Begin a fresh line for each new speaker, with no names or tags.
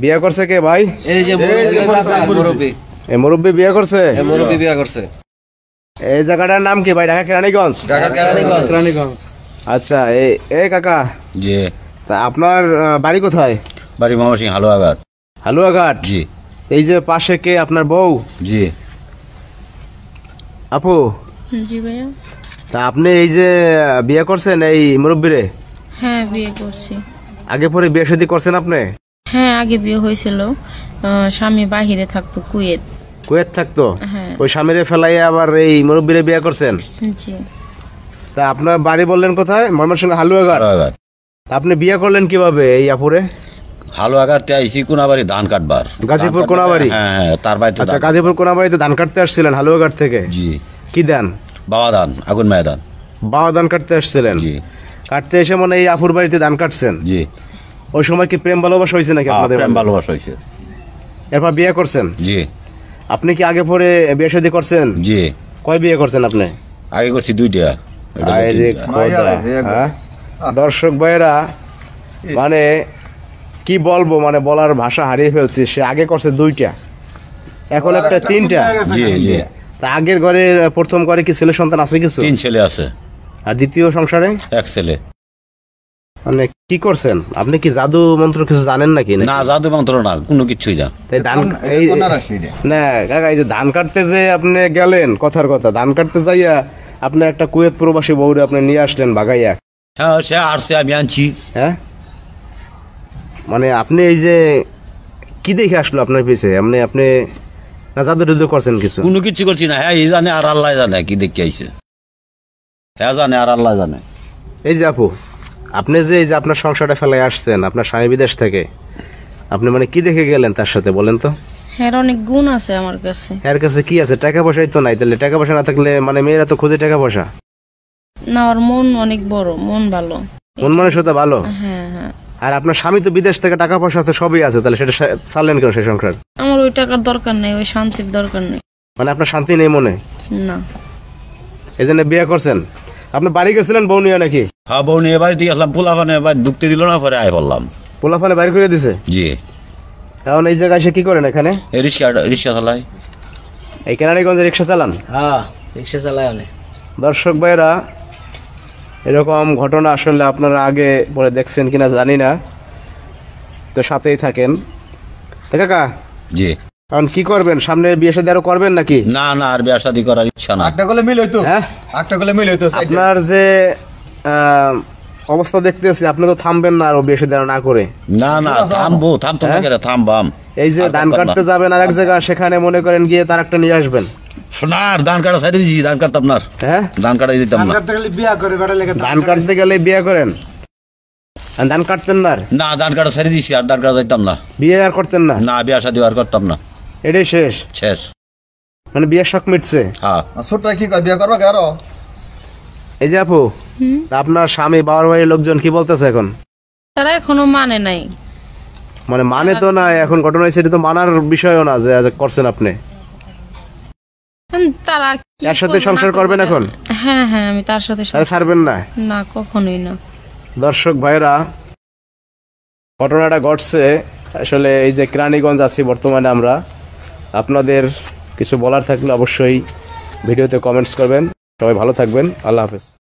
বিয়ে করছে কে ভাই?
এই যে মুরব্বি।
এই মুরব্বি বিয়ে করছে?
মুরব্বি বিয়ে করছে।
এই জায়গাটার নাম কি ভাই? ঢাকা কেরানীগঞ্জ।
ঢাকা কেরানীগঞ্জ।
আচ্ছা, এই কাকা,
জি।
তা আপনার বাড়ি কোথায়?
বাড়ি ময়মনসিং হালুয়াঘাট।
হালুয়াঘাট?
জি।
এই যে পাশে কে আপনার বউ?
জি।
আপু?
জি ভাইয়া।
তা আপনি এই যে বিয়ে করছেন এই মুরব্বিরে?
হ্যাঁ, বিয়ে করছি।
আগে পরে বিয়ে শাদী করছেন আপনি?
হ্যাঁ, আগে বিয়ে হয়েছিল, স্বামী বাহিরে থাকতো, কুয়েত।
কুয়েত থাকতো?
হ্যাঁ।
ওই স্বামীরে ফেলাই আবার এই মুরব্বিরে বিয়ে করছেন?
জি।
তা আপনার বাড়ি বললেন কোথায়? ময়মনসিংহ হালুয়াঘাট।
হালুয়াঘাট।
আপনি বিয়ে করলেন কিভাবে এই আপুরে?
হালুয়াঘাটে আইসি কোনাবাড়ি ধান কাটবার।
গাজীপুর কোনাবাড়ি?
হ্যাঁ, তার বাড়িতে।
আচ্ছা, গাজীপুর কোনাবাড়িতে ধান কাটতে আসছিলেন হালুয়াঘাট থেকে?
জি।
কি ধান?
বাবা ধান, আগুন মায়া ধান।
বাবা ধান কাটতে আসছিলেন?
জি।
কাটতে এসে মানে এই আপুর বাড়িতে ধান কাটছেন?
জি।
ওই সময় কি প্রেম ভালোবাসা হয়েছে নাকি আপনাদের?
প্রেম ভালোবাসা হয়েছে।
এরপর বিয়ে করছেন?
জি।
আপনি কি আগে পরে বিয়ে শাদী করছেন?
জি।
কয় বিয়ে করছেন আপনি?
আগে করছি 2টা।
আরে খোদা, হ্যাঁ? দর্শক ভাইয়েরা, মানে কি বলবো, মানে বলার ভাষা হারিয়ে ফেলছি। সে আগে করছে 2টা, এখন একটা 3টা।
জি জি।
তা আগের ঘরে, প্রথম ঘরে কি ছেলে সন্তান আছে কিছু?
3 ছেলে আছে।
আর দ্বিতীয় সংসারে?
1 ছেলে।
মানে কি করছেন আপনি? কি জাদু মন্ত্র কিছু জানেন নাকি?
না, জাদু মন্ত্র না, কোনো কিছুই না।
তাই ধান এই না কাকা, এই যে ধান কাটতে যে আপনি গেলেন, কথার কথা, ধান কাটতে যাইয়া আপনি একটা কুয়েত প্রবাসী বউরে আপনি নিয়ে আসলেন ভাগাইয়া।
হ্যাঁ, সে আসছে, আমি আনছি।
হ্যাঁ, মানে আপনি এই যে কি দেখে আসলো আপনার পিছে? আপনি না জাদু টাদু করছেন কিছু?
কোনো কিছু করছি না। হ্যাঁ, এই জানে আর আল্লাহ জানে কি দেখে আইছে। হ্যাঁ জানে আর আল্লাহ জানে।
এই যে আপু, আপনি যে এই যে আপনার সংসারটা ফেলায় আসছেন আপনার স্বামী বিদেশ থেকে, আপনি মানে কি দেখে গেলেন তার সাথে বলেন তো?
হ্যাঁ, অনেক গুণ আছে আমার কাছে।
এর কাছে কি আছে? টাকা পয়সাই তো নাই। তাহলে টাকা পয়সা না থাকলে মানে মেয়েরা তো খোঁজে টাকা পয়সা।
না, ওর মন অনেক বড়, মন ভালো,
মন মানসিকতা ভালো।
হ্যাঁ হ্যাঁ।
আর আপনার স্বামী তো বিদেশ থেকে, টাকা পয়সা তো সবই আছে, তাহলে সেটা চাললেন কেন সেই সংসার?
আমার ওই টাকার দরকার নেই, ওই শান্তির দরকার নেই।
মানে আপনার শান্তি নেই মনে?
না।
এই জন্য বিয়ে করছেন? আপনি বাড়ি গেছিলেন বউ নিয়ে নাকি?
হ্যাঁ, বউ নিয়ে বাড়িতে গেছিলাম। পোলাপানে বাড়ি ঢুকতে দিল না, পরে আয় বললাম।
পোলাপানে বাইরে করে দিছে?
জি।
এখন এই জায়গায় এসে কি করেন এখানে?
এই রিক্সা চালাই।
এই কেরানীগঞ্জে রিক্সা চালান?
হ্যাঁ, রিক্সা চালায় অনেক।
দর্শক ভাইরা, এরকম ঘটনা আসলে আপনারা আগে পরে দেখছেন কিনা জানি না, তো সাথেই থাকেন। কাকা,
জি।
এখন কি করবেন? সামনে বিয়ে শাদী আরো করবেন নাকি?
না না, আর বিয়া শাদী করার ইচ্ছা না।
একটা গলে মিল হইতো।
হ্যাঁ,
একটা গলে মিল হইতো।
আপনার যে অবস্থা দেখতেছি, আপনি তো থামবেন না আরো বিয়ে শাদী না করে?
না না, থামতো না কেন? থামবাম।
এই যে ধান কাটতে যাবেন আর এক জায়গা, সেখানে মনে করেন গিয়ে তার একটা নিয়ে আসবেন।
সোনার ধান কাটা সাইড দিছি, ধান কাটতাম না।
হ্যাঁ,
ধান কাটাই দিতাম না।
ধান কাটতে গেলে বিয়ে করেন আর ধান কাটতেন না?
না, ধান কাটা সাইড দিছি, আর ধান কাটা যাইতাম না।
বিয়ে আর করতেন না?
না, বিয়া শাদী আর করতাম না।
এটাই শেষ?
শেষ।
মানে বিয়ের শখ মিটছে?
হ্যাঁ।
ছোটটা কি কয়, বিয়ে করবা কারো?
এই যে আপু, আপনার স্বামী বাবার বাড়ির লোকজন কি বলতেছে এখন?
তারা এখনো মানে নাই।
মানে তো না, এখন ঘটনা হয়েছে, এটা তো মানার বিষয়ও না যে করছেন আপনি।
তারা
এর সাথে সংসার করবেন এখন?
হ্যাঁ হ্যাঁ, আমি তার সাথে
ছাড়বেন না?
না, কখনোই না।
দর্শক ভাইরা, ঘটনাটা ঘটছে আসলে এই যে কেরানীগঞ্জ আছি বর্তমানে আমরা। আপনাদের কিছু বলার থাকলে অবশ্যই ভিডিওতে কমেন্টস করবেন। সবাই ভালো থাকবেন। আল্লাহ হাফেজ।